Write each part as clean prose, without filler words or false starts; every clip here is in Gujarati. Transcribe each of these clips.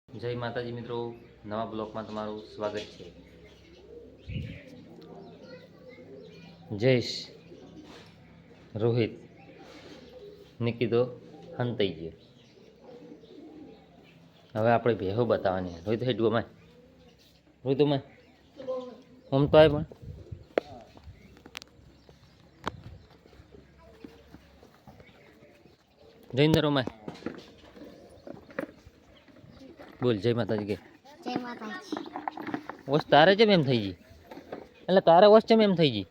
જય માતાજી મિત્રો, નવા બ્લોકમાં તમારું સ્વાગત છે. જયેશ રોહિત નિકીતો હંતાઈ ગયો. હવે આપણે ભેહો બતાવવાની. રોહિત હેઠ ગમાય, રોહિત ઉમાય આમ તો આય પણ જઈને રોમાય. બોલ જય માતાજી કે જય માતાજી. વસ તારે જેમ એમ થઈ ગઈ, એટલે તારે વસ જેમ એમ થઈ ગઈ.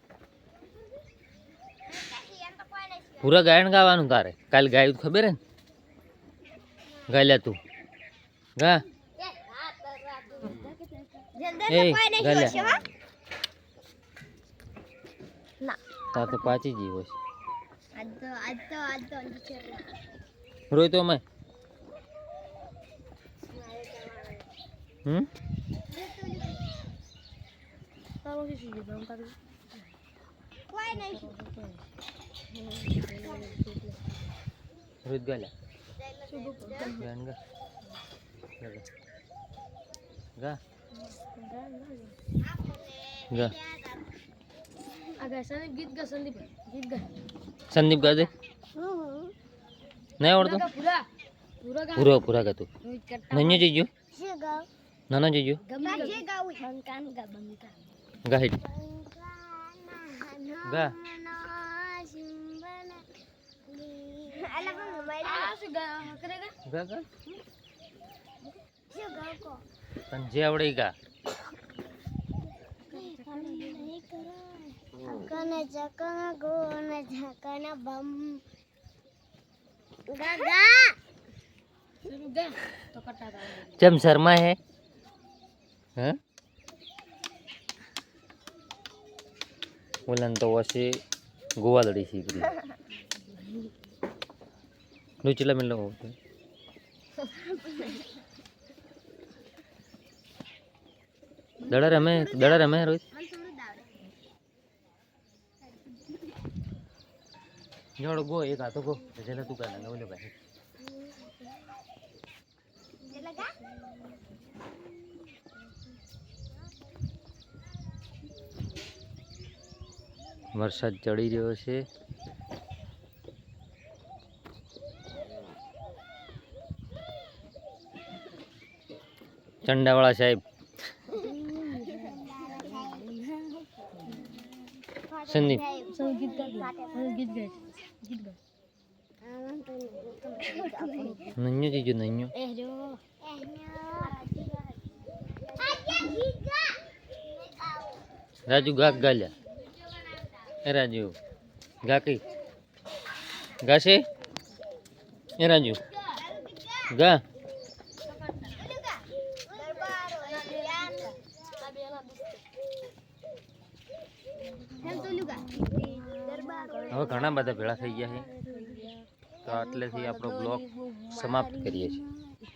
પૂરા ગાયન ગાવાનું તારે. કાલ ગાયું ખબર હે ને? ગાયલા તું ગા એ ગાયલા તાર તો પાછી જી હોય. રોય તો અમે રોહિત ગાયલા ગાયન ગા ગા ગા સંદીપ गा दे. नहीं आवड़तो पूरा पूरा गा तू. नन्यो जीजो नाना जीजो गा हिट गा गा गा तन जे आवड़े गा. कना जकना गो न झकना बम गागा शुरू गा तो कटा दा. चम शर्मा है हाँ बोलन तो वैसे गोवा लड़ी सीख रही. लुचला मिल लो दड़ा रमे रोहित जोड़ गो एक हाथों को जला तू कर लेंगे बोले भाई. વરસાદ ચડી રહ્યો છે. ચંડાવાળા સાહેબ સંદીપ નન્યો જીજો નન્યો રાજુ ગાક ગાલ્યા. એ રાજુ ગાકી ગાશે. એ રાજુ ગા હવે ઘણા બધા ભેળા થઈ ગયા છે, તો આટલેથી આપણો બ્લોગ સમાપ્ત કરીએ છીએ.